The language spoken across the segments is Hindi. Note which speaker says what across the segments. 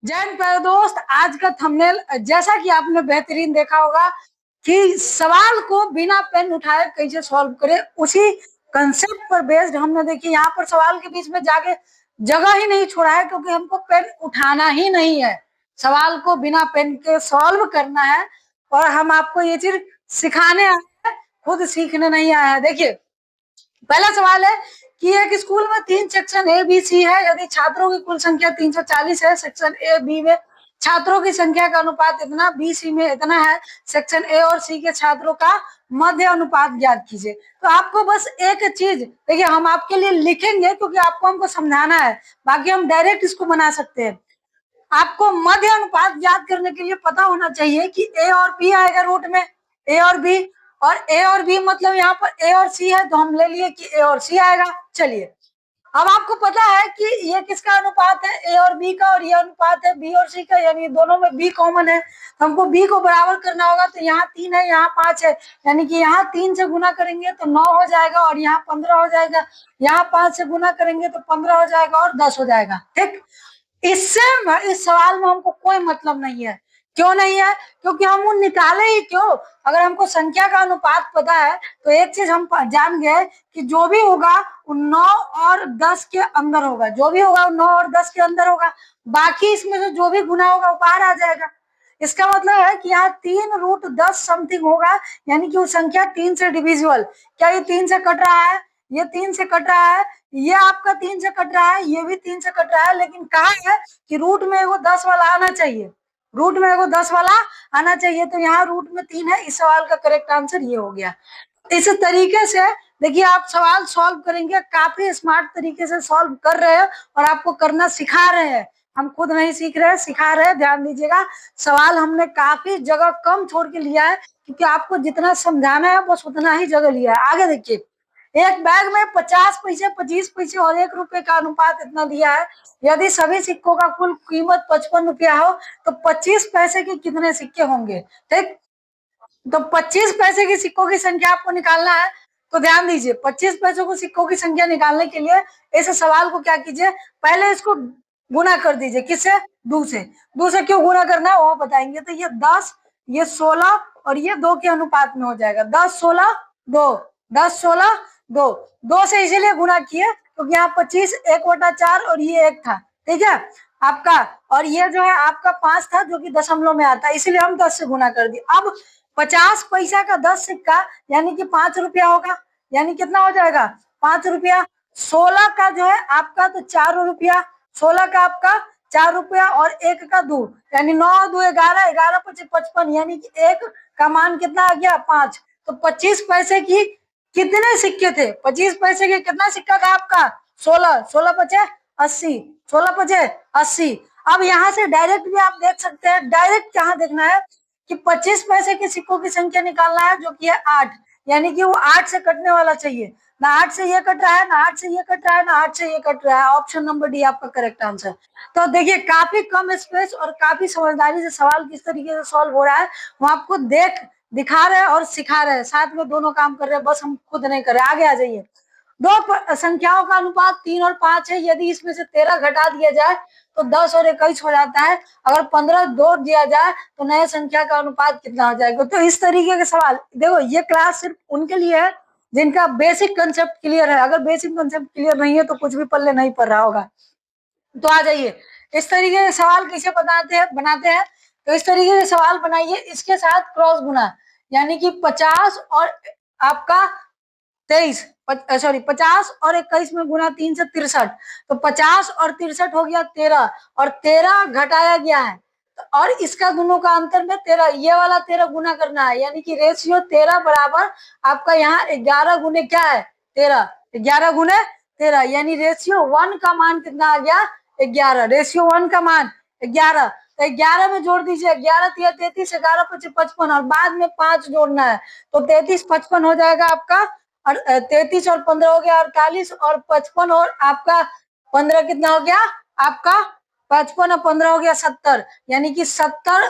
Speaker 1: जय हिंद प्यारे दोस्त। आज का थंबनेल जैसा कि आपने बेहतरीन देखा होगा कि सवाल को बिना पेन उठाए कैसे सॉल्व करें, उसी कंसेप्ट पर बेस्ड हमने देखिए यहाँ पर सवाल के बीच में जाके जगह ही नहीं छोड़ा है, क्योंकि हमको पेन उठाना ही नहीं है, सवाल को बिना पेन के सॉल्व करना है। और हम आपको ये चीज सिखाने आए हैं, खुद सीखने नहीं आए हैं। देखिए पहला सवाल है कि एक स्कूल में 3 सेक्शन ए बी सी है। यदि छात्रों की कुल संख्या 340 है, सेक्शन ए बी में छात्रों की संख्या का अनुपात इतना, बी सी में इतना है, सेक्शन ए और सी के छात्रों का मध्य अनुपात ज्ञात कीजिए। तो आपको बस एक चीज देखिए, हम आपके लिए लिखेंगे क्योंकि आपको हमको समझाना है, बाकी हम डायरेक्ट इसको बना सकते हैं। आपको मध्य अनुपात ज्ञात करने के लिए पता होना चाहिए कि ए और बी आएगा रूट में, ए और बी, और ए और बी मतलब यहाँ पर ए और सी है, तो हम ले लिए कि ए और सी आएगा। चलिए अब आपको पता है कि ये किसका अनुपात है, ए और बी का, और ये अनुपात है बी और सी का, यानी दोनों में बी कॉमन है। तो हमको बी को बराबर करना होगा, तो यहाँ 3 है, यहाँ 5 है, यानी कि यहाँ 3 से गुना करेंगे तो 9 हो जाएगा, और यहाँ 15 हो जाएगा। यहाँ 5 से गुना करेंगे तो 15 हो जाएगा और 10 हो जाएगा। ठीक, इससे इस सवाल में हमको कोई मतलब नहीं है। क्यों नहीं है? क्योंकि हम वो निकाले ही क्यों? अगर हमको संख्या का अनुपात पता है तो एक चीज हम जान गए कि जो भी होगा वो 9 और 10 के अंदर होगा, जो भी होगा वो 9 और 10 के अंदर होगा। बाकी इसमें से जो भी गुना होगा वो बाहर आ जाएगा। इसका मतलब है कि यहाँ 3√10 समथिंग होगा, यानी कि वो संख्या 3 से डिविजिबल। क्या ये 3 से कट रहा है? ये 3 से कट रहा है, ये आपका 3 से कट रहा है, ये भी 3 से कट रहा है, लेकिन कहा है कि रूट में एगो 10 वाला आना चाहिए, रूट में एगो 10 वाला आना चाहिए। तो यहाँ रूट में 3 है, इस सवाल का करेक्ट आंसर ये हो गया। इस तरीके से देखिए आप सवाल सॉल्व करेंगे, काफी स्मार्ट तरीके से सॉल्व कर रहे हैं और आपको करना सिखा रहे हैं। हम खुद नहीं सीख रहे हैं, सिखा रहे हैं। ध्यान दीजिएगा, सवाल हमने काफी जगह कम छोड़ के लिया है, क्योंकि आपको जितना समझाना है बस उतना ही जगह लिया है। आगे देखिए, एक बैग में 50 पैसे, 25 पैसे और 1 रुपए का अनुपात इतना दिया है। यदि सभी सिक्कों का कुल कीमत 55 रुपया हो तो 25 पैसे के कितने सिक्के होंगे? ठीक, तो 25 पैसे की सिक्कों की संख्या आपको निकालना है। तो ध्यान दीजिए, 25 पैसों को सिक्कों की संख्या निकालने के लिए इस सवाल को क्या कीजिए, पहले इसको गुना कर दीजिए। किससे? 2 से। 2 से क्यों गुना करना है वो बताएंगे। तो ये 10, ये 16 और ये 2 के अनुपात में हो जाएगा। 10 16 2, 10 16 2, 2 से इसीलिए गुना किए क्योंकि यहाँ 25 1/4 और ये 1 था। ठीक है आपका, और ये जो है आपका 5 था जो कि दशमलव में आता है, इसीलिए हम 10 से गुना कर दिए। अब 50 पैसा का 10 सिक्का यानी कि 5 रुपया होगा, यानी कितना हो जाएगा? 5 रुपया। 16 का जो है आपका तो 4 रुपया, 16 का आपका 4 रुपया और 1 का 2, यानी 9 2 11, 11 5 55, यानी कि 1 का मान कितना आ गया? 5। तो 25 पैसे की कितने सिक्के थे? 25 पैसे के कितना सिक्का था आपका? 16, 16 पचे 80, 16 पचे 80। अब यहाँ से डायरेक्ट भी आप देख सकते हैं, डायरेक्ट कहाँ देखना है कि 25 पैसे के सिक्कों की संख्या निकालना है, जो कि है 8, यानी कि वो 8 से कटने वाला चाहिए। ना 8 से ये कट रहा है, ना 8 से ये कट रहा है, ना 8 से ये कट रहा है। ऑप्शन नंबर डी आपका करेक्ट आंसर। तो देखिए काफी कम स्पेस और काफी समझदारी से सवाल किस तरीके से सॉल्व हो रहा है वो आपको दिखा रहे हैं और सिखा रहे हैं, साथ में दोनों काम कर रहे हैं, बस हम खुद नहीं कर रहे। आगे आ जाइए। दो संख्याओं का अनुपात 3 और 5 है। यदि इसमें से 13 घटा दिया जाए तो 10 और 21 हो जाता है। अगर 15 जोड़ दिया जाए तो नए संख्या का अनुपात कितना हो जाएगा? तो इस तरीके के सवाल, देखो ये क्लास सिर्फ उनके लिए है जिनका बेसिक कंसेप्ट क्लियर है। अगर बेसिक कंसेप्ट क्लियर नहीं है तो कुछ भी पल्ले नहीं पड़ रहा होगा। तो आ जाइए, इस तरीके के सवाल कैसे बनाते हैं। तो इस तरीके के सवाल बनाइए, इसके साथ क्रॉस गुना, यानी कि 50 और आपका 23, सॉरी 50 और 21 में गुना 3 से 63, तो 50 और 63 हो गया 13, और 13 घटाया गया है और इसका दोनों का अंतर में 13, ये वाला 13 गुना करना है, यानी कि रेशियो 13 बराबर आपका यहाँ 11 गुने क्या है? 13, 11 गुने 13, यानी रेशियो 1 का मान कितना आ गया? 11। रेशियो 1 का मान 11, तो 11 में जोड़ दीजिए, 11 तिया 33, 11 पचे 55 और बाद में 5 जोड़ना है, तो 33 55 हो जाएगा आपका, और 33 और 15 हो गया 48, और 55 और आपका 15 कितना हो गया आपका? 55 और 15 हो गया 70, यानी कि 70,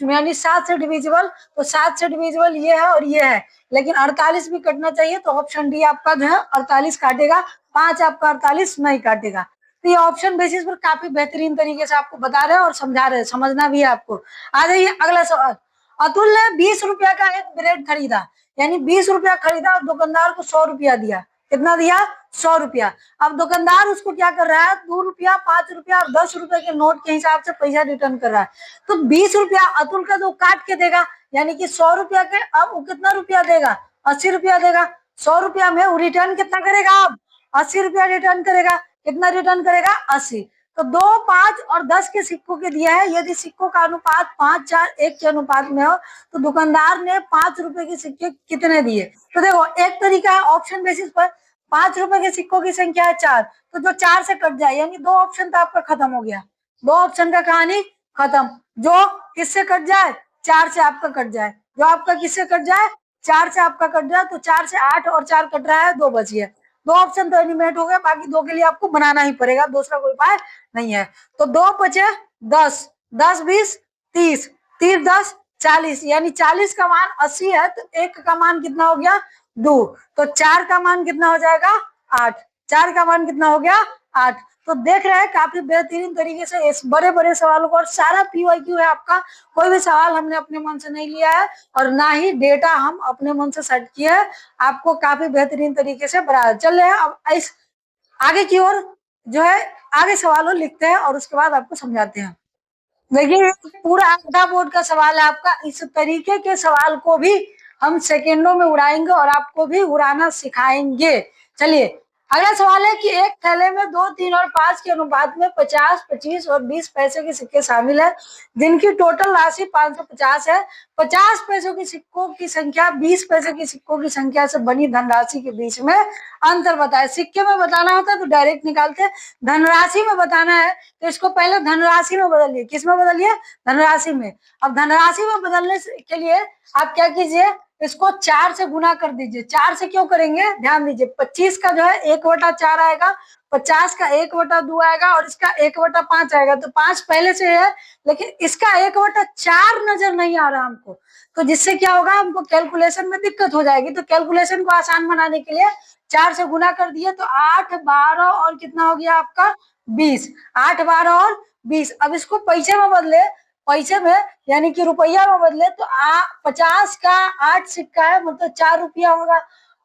Speaker 1: यानी 7 से डिविजिबल। तो 7 से डिविजिबल ये है और ये है, लेकिन 48 भी कटना चाहिए, तो ऑप्शन डी आपका जो है 48 काटेगा, 5 आपका 48 नहीं काटेगा। तो ये ऑप्शन बेसिस पर काफी बेहतरीन तरीके से आपको बता रहे हैं और समझा रहे हैं, समझना भी है आपको। आ जाइए अगला सवाल। अतुल ने 20 रुपया का एक ब्रेड खरीदा, यानी 20 रुपया खरीदा और दुकानदार को 100 रुपया दिया। कितना दिया? 100 रुपया। अब दुकानदार उसको क्या कर रहा है, 2 रुपया, 5 रुपया और 10 रुपए के नोट के हिसाब से पैसा रिटर्न कर रहा है। तो 20 रुपया अतुल का तो काट के देगा, यानी कि 100 रुपया के अब वो कितना रुपया देगा? 80 रुपया देगा। 100 रुपया में वो रिटर्न कितना करेगा? अब 80 रुपया रिटर्न करेगा। कितना रिटर्न करेगा? 80। तो 2, 5 और 10 के सिक्कों के दिया है। यदि सिक्कों का अनुपात 5, 4, 1 के अनुपात में हो तो दुकानदार ने 5 रुपए के सिक्के कितने दिए? तो देखो एक तरीका है ऑप्शन बेसिस पर, 5 रुपए के सिक्कों की संख्या है 4, तो जो 4 से कट जाए, यानी 2 ऑप्शन तो आपका खत्म हो गया। 2 ऑप्शन का कहानी खत्म। जो किससे कट जाए? 4 से आपका कट जाए। जो आपका किससे कट जाए? 4 से आपका कट जाए। तो 4 से 8 और 4 कट रहा है, 2 बच गए। 2 ऑप्शन तो एलिमिनेट हो गए, बाकी 2 के लिए आपको बनाना ही पड़ेगा, दूसरा कोई उपाय नहीं है। तो 2 बचे 10, 10 20 30, 30 10 40, यानी 40 का मान 80 है, तो 1 का मान कितना हो गया? 2। तो 4 का मान कितना हो जाएगा? 8। 4 का मान कितना हो गया? 8। तो देख रहे हैं काफी बेहतरीन तरीके से इस बड़े बड़े सवालों को, और सारा पीवाईक्यू है आपका, कोई भी सवाल हमने अपने मन से नहीं लिया है और ना ही डेटा हम अपने मन से सेट किया है, आपको काफी बेहतरीन तरीके से बना। चल रहे हैं अब इस आगे की ओर, जो है आगे सवालों लिखते हैं और उसके बाद आपको समझाते हैं। देखिए पूरा आधा बोर्ड का सवाल है आपका। इस तरीके के सवाल को भी हम सेकेंडों में उड़ाएंगे और आपको भी उड़ाना सिखाएंगे। चलिए अगला सवाल है कि एक थैले में 2, 3 और 5 के अनुपात में 50, 25 और 20 पैसे के सिक्के शामिल है, जिनकी टोटल राशि 550 है। 50 पैसों के सिक्कों की संख्या 20 पैसे के सिक्कों की संख्या से बनी धनराशि के बीच में अंतर बताए। सिक्के में बताना होता है तो डायरेक्ट निकालते हैं, धनराशि में बताना है तो इसको पहले धनराशि में बदलिए। किस में बदलिए? धनराशि में। अब धनराशि में बदलने के लिए आप क्या कीजिए, इसको 4 से गुना कर दीजिए। 4 से क्यों करेंगे? ध्यान दीजिए, 25 का जो है 1/4 आएगा, 50 का 1/2 आएगा और इसका 1/5 आएगा। तो 5 पहले से है, लेकिन इसका 1/4 नजर नहीं आ रहा हमको, तो जिससे क्या होगा, हमको कैलकुलेशन में दिक्कत हो जाएगी। तो कैलकुलेशन को आसान बनाने के लिए 4 से गुना कर दिए, तो 8, 12 और कितना हो गया आपका? 20। 8, 12 और 20। अब इसको पैसे में बदले, पैसे में यानी कि रुपया में बदले तो 50 का 8 सिक्का है, मतलब 4 रुपया होगा।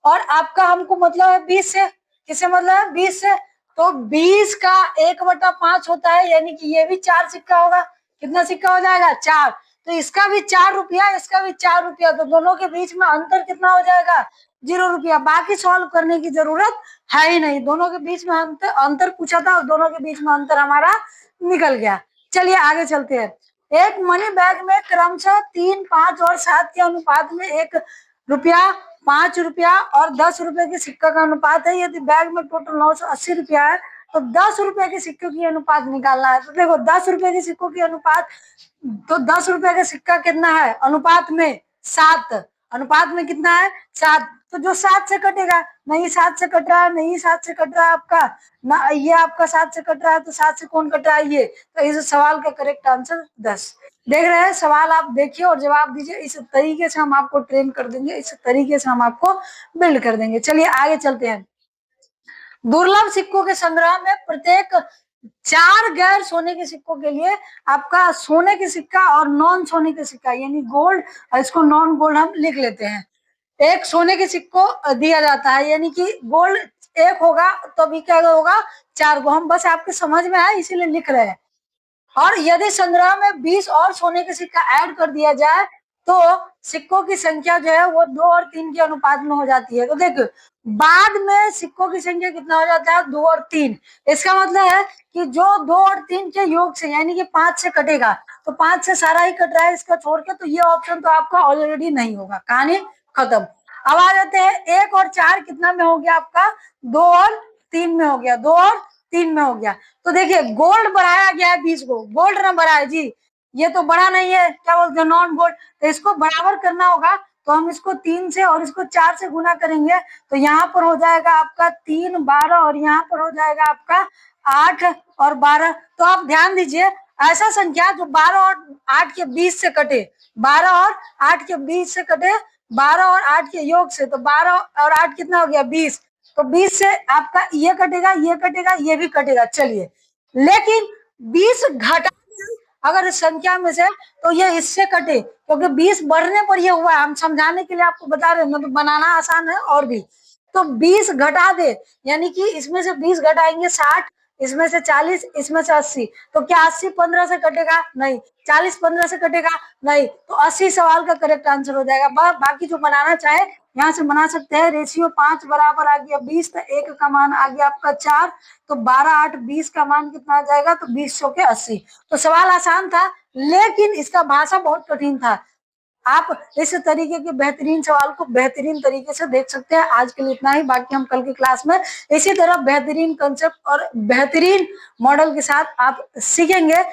Speaker 1: और आपका हमको मतलब है 20 से, किससे मतलब है? 20 से। तो 20 का 1/5 होता है, यानी कि ये भी 4 सिक्का होगा। कितना सिक्का हो जाएगा? 4। तो इसका भी 4 रुपया, इसका भी 4 रुपया, तो दोनों के बीच में अंतर कितना हो जाएगा? 0 रुपया। बाकी सॉल्व करने की जरूरत है ही नहीं, दोनों के बीच में अंतर पूछा था और दोनों के बीच में अंतर हमारा निकल गया। चलिए आगे चलते हैं। एक मनी बैग में क्रमशः 3, 5 और 7 के अनुपात में 1 रुपया, 5 रुपया और 10 रुपए के सिक्का का अनुपात है। यदि बैग में टोटल 980 रुपया है तो 10 रुपए के सिक्कों की अनुपात निकालना है। तो देखो 10 रुपए के सिक्कों की अनुपात, तो 10 रुपए का सिक्का कितना है अनुपात में? 7। अनुपात में कितना है? 7। तो जो 7 से कटेगा, नहीं 7 से कट रहा है, नहीं 7 से कट रहा है आपका ना, ये आपका 7 से कट रहा है, तो 7 से कौन कट रहा है? ये। तो इस सवाल का करेक्ट आंसर 10। देख रहे हैं, सवाल आप देखिए और जवाब दीजिए। इस तरीके से हम आपको ट्रेन कर देंगे, इस तरीके से हम आपको बिल्ड कर देंगे। चलिए आगे चलते हैं। दुर्लभ सिक्कों के संग्रह में प्रत्येक 4 गैर सोने के सिक्कों के लिए आपका सोने के सिक्का और नॉन सोने के सिक्का, यानी गोल्ड, इसको नॉन गोल्ड हम लिख लेते हैं। एक सोने के सिक्को दिया जाता है, यानी कि गोल्ड एक होगा तो अभी क्या होगा? 4 को। हम बस आपके समझ में आए इसीलिए लिख रहे हैं। और यदि संग्रह में 20 और सोने के सिक्का ऐड कर दिया जाए तो सिक्कों की संख्या जो है वो 2 और 3 के अनुपात में हो जाती है। तो देखो बाद में सिक्कों की संख्या कितना हो जाता है? 2 और 3। इसका मतलब है कि जो 2 और 3 के योग से, यानी कि 5 से कटेगा, तो 5 से सारा ही कट रहा है इसका छोड़ के, तो ये ऑप्शन तो आपका ऑलरेडी नहीं होगा। कहानी खत्म। अब आ जाते हैं 1 और 4 कितना में हो गया आपका? 2 और 3 में हो गया, 2 और 3 में हो गया। तो देखिए गोल्ड बढ़ाया गया है 20 को, गोल्ड ना बढ़ाया जी, ये तो बड़ा नहीं है, क्या बोलते हैं? Non gold. तो इसको बराबर करना होगा, तो हम इसको 3 से और इसको 4 से गुना करेंगे, तो यहाँ पर हो जाएगा आपका 3, 12 और यहाँ पर हो जाएगा आपका 8 और 12। तो आप ध्यान दीजिए, ऐसा संख्या जो 12 और 8 के 20 से कटे, 12 और 8 के 20 से कटे, 12 और 8 के योग से, तो 12 और 8 कितना हो गया? 20। तो 20 से आपका ये कटेगा, ये भी कटेगा। चलिए, लेकिन 20 घटा अगर इस संख्या में से, तो ये इससे कटे, क्योंकि 20 बढ़ने पर ये हुआ है। हम समझाने के लिए आपको बता रहे हैं, मतलब बनाना आसान है। और भी तो 20 घटा दे, यानी कि इसमें से 20 घटाएंगे 60, इसमें से 40, इसमें से 80। तो क्या 80 15 से कटेगा? नहीं। 40 15 से कटेगा? नहीं। तो 80 सवाल का करेक्ट आंसर हो जाएगा। बाकी जो बनाना चाहे यहाँ से बना सकते हैं। रेशियो 5 बराबर आ गया 20, तो 1 का मान आ गया आपका 4, तो 12 8 20 का मान कितना आ जाएगा? तो 20 के 80। तो सवाल आसान था, लेकिन इसका भाषा बहुत कठिन था। आप इस तरीके के बेहतरीन सवाल को बेहतरीन तरीके से देख सकते हैं। आज के लिए इतना ही, बाकी हम कल की क्लास में इसी तरह बेहतरीन कंसेप्ट और बेहतरीन मॉडल के साथ आप सीखेंगे।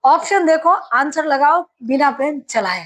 Speaker 1: ऑप्शन देखो, आंसर लगाओ, बिना पेन चलाए।